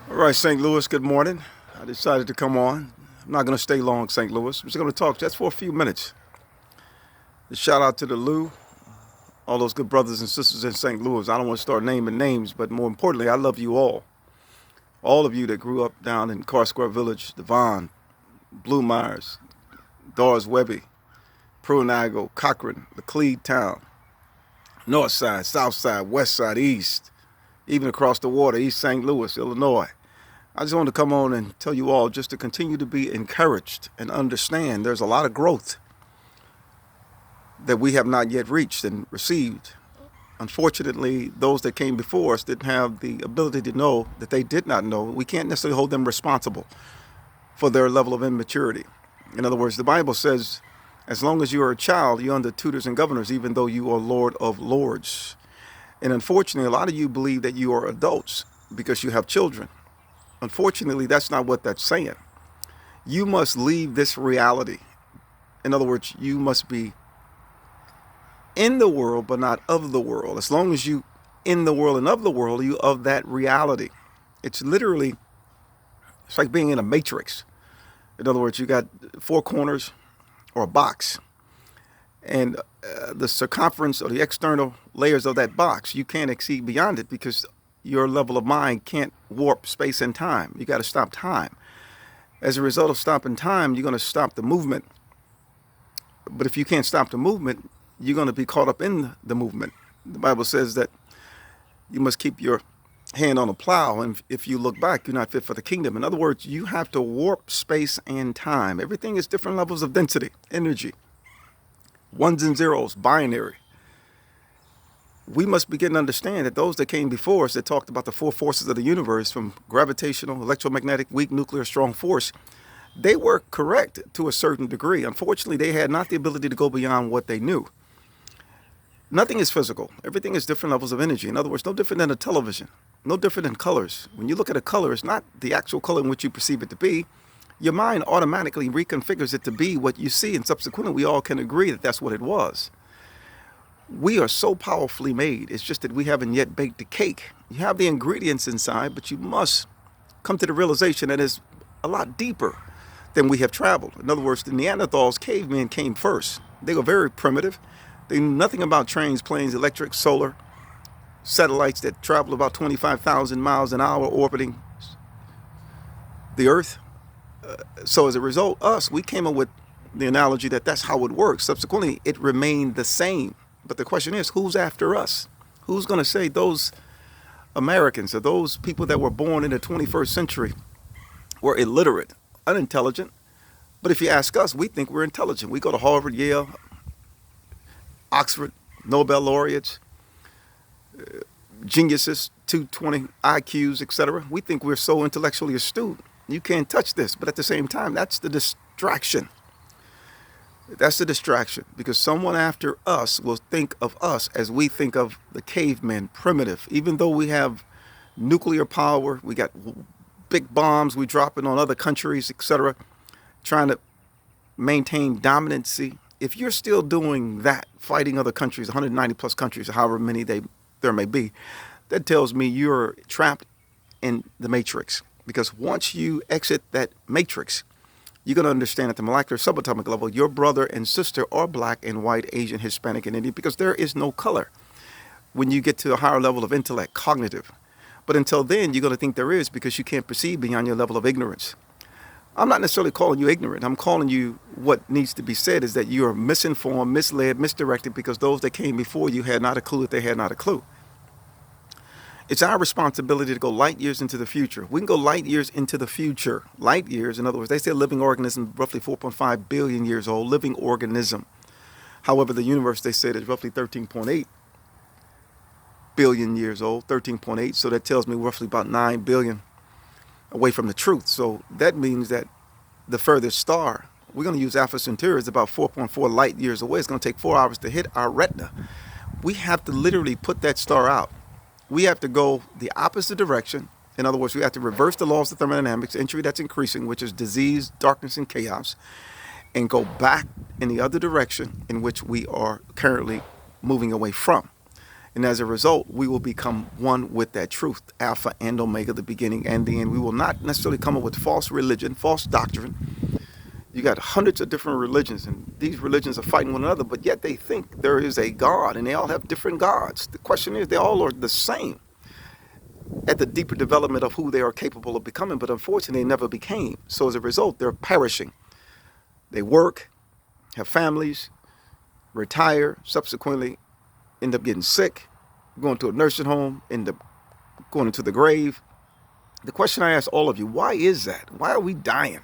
All right, St. Louis, good morning. I decided to come on. I'm not going to stay long, St. Louis. I'm just going to talk just for a few minutes. A shout out to the Lou, all those good brothers and sisters in St. Louis. I don't want to start naming names, but more importantly, I love you all. All of you that grew up down in Car Square Village, Devon, Blue Myers, Dawes Webby, Prunago, Cochran, Laclede Town, North Side, South Side, West Side, East, even across the water, East St. Louis, Illinois. I just wanted to come on and tell you all just to continue to be encouraged and understand there's a lot of growth that we have not yet reached and received. Unfortunately, those that came before us didn't have the ability to know that they did not know. We can't necessarily hold them responsible for their level of immaturity. In other words, the Bible says, as long as you are a child, you're under tutors and governors, even though you are Lord of Lords. And unfortunately, a lot of you believe that you are adults because you have children. Unfortunately, that's not what that's saying. You must leave this reality. In other words, you must be in the world, but not of the world. As long as you in the world and of the world, you of that reality. It's literally, it's like being in a matrix. In other words, you got four corners or a box, and the circumference or the external layers of that box, you can't exceed beyond it because your level of mind can't warp space and time. You got to stop time. As a result of stopping time, you're going to stop the movement. But if you can't stop the movement, you're going to be caught up in the movement. The Bible says that you must keep your hand on the plow, and if you look back, you're not fit for the kingdom. In other words, you have to warp space and time. Everything is different levels of density, energy, ones and zeros, binary. We must begin to understand that those that came before us that talked about the four forces of the universe, from gravitational, electromagnetic, weak, nuclear, strong force, they were correct to a certain degree. Unfortunately, they had not the ability to go beyond what they knew. Nothing is physical. Everything is different levels of energy. In other words, no different than a television, no different than colors. When you look at a color, it's not the actual color in which you perceive it to be. Your mind automatically reconfigures it to be what you see, and subsequently we all can agree that that's what it was. We are so powerfully made. It's just that we haven't yet baked the cake. You have the ingredients inside, but you must come to the realization that it's a lot deeper than we have traveled. In other words, the Neanderthals, cavemen came first. They were very primitive. They knew nothing about trains, planes, electric, solar, satellites that travel about 25,000 miles an hour orbiting the Earth. So as a result, we came up with the analogy that that's how it works. Subsequently, it remained the same. But the question is, who's after us? Who's going to say those Americans or those people that were born in the 21st century were illiterate, unintelligent? But if you ask us, we think we're intelligent. We go to Harvard, Yale, Oxford, Nobel laureates, geniuses, 220 IQs, etc. We think we're so intellectually astute. You can't touch this. But at the same time, that's the distraction. That's the distraction, because someone after us will think of us as we think of the cavemen, primitive. Even though we have nuclear power, we got big bombs we dropping on other countries, etc., trying to maintain dominancy. If you're still doing that, fighting other countries, 190 plus countries, however many there may be, that tells me you're trapped in the matrix. Because once you exit that matrix, you're going to understand at the molecular subatomic level, your brother and sister are black and white, Asian, Hispanic, and Indian, because there is no color when you get to a higher level of intellect, cognitive. But until then, you're going to think there is, because you can't perceive beyond your level of ignorance. I'm not necessarily calling you ignorant. I'm calling you, what needs to be said is that you are misinformed, misled, misdirected, because those that came before you had not a clue that they had not a clue. It's our responsibility to go light years into the future. We can go light years into the future. Light years, in other words, they say a living organism, roughly 4.5 billion years old, living organism. However, the universe, they said, is roughly 13.8 billion years old, 13.8. So that tells me roughly about 9 billion away from the truth. So that means that the furthest star, we're going to use Alpha Centauri, is about 4.4 light years away. It's going to take 4 hours to hit our retina. We have to literally put that star out. We have to go the opposite direction. In other words, we have to reverse the laws of thermodynamics, entropy that's increasing, which is disease, darkness, and chaos, and go back in the other direction in which we are currently moving away from. And as a result, we will become one with that truth, Alpha and Omega, the beginning and the end. We will not necessarily come up with false religion, false doctrine. You got hundreds of different religions, and these religions are fighting one another, but yet they think there is a God, and they all have different gods. The question is, they all are the same at the deeper development of who they are capable of becoming, but unfortunately, they never became. So as a result, they're perishing. They work, have families, retire, subsequently end up getting sick, going to a nursing home, end up going into the grave. The question I ask all of you, why is that? Why are we dying?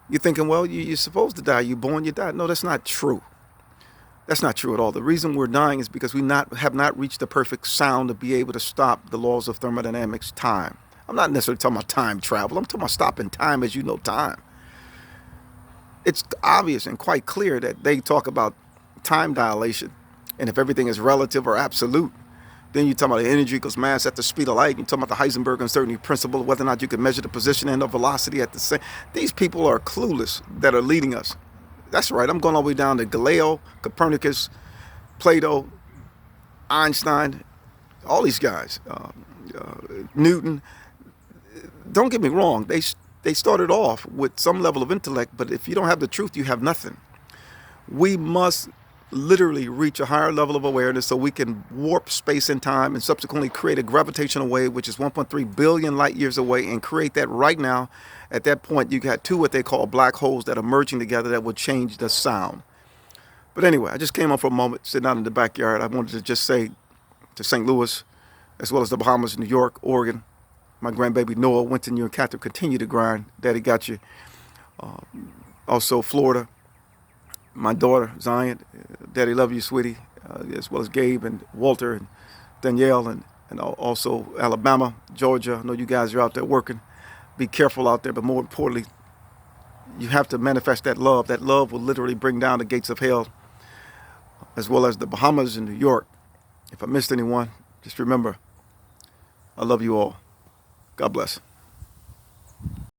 You're thinking, well, you're supposed to die. You're born, you die. No, that's not true. That's not true at all. The reason we're dying is because we have not reached the perfect sound to be able to stop the laws of thermodynamics, time. I'm not necessarily talking about time travel. I'm talking about stopping time as you know time. It's obvious and quite clear that they talk about time dilation. And if everything is relative or absolute, then you're talking about energy equals mass at the speed of light. You're talking about the Heisenberg uncertainty principle, whether or not you can measure the position and the velocity at the same. These people are clueless that are leading us. That's right. I'm going all the way down to Galileo, Copernicus, Plato, Einstein, all these guys, Newton. Don't get me wrong. They started off with some level of intellect, but if you don't have the truth, you have nothing. We must literally reach a higher level of awareness so we can warp space and time and subsequently create a gravitational wave, which is 1.3 billion light years away, and create that right now. At that point, you got two what they call black holes that are merging together that will change the sound. But anyway, I just came up for a moment, sitting out in the backyard. I wanted to just say to St. Louis, as well as the Bahamas, New York, Oregon, my grandbaby Noah, Winton, you and Catherine, continue to grind. Daddy got you. Also, Florida, my daughter, Zion, Daddy love you, sweetie, as well as Gabe and Walter and Danielle, and also Alabama, Georgia. I know you guys are out there working. Be careful out there, but more importantly, you have to manifest that love. That love will literally bring down the gates of hell, as well as the Bahamas and New York. If I missed anyone, just remember, I love you all. God bless.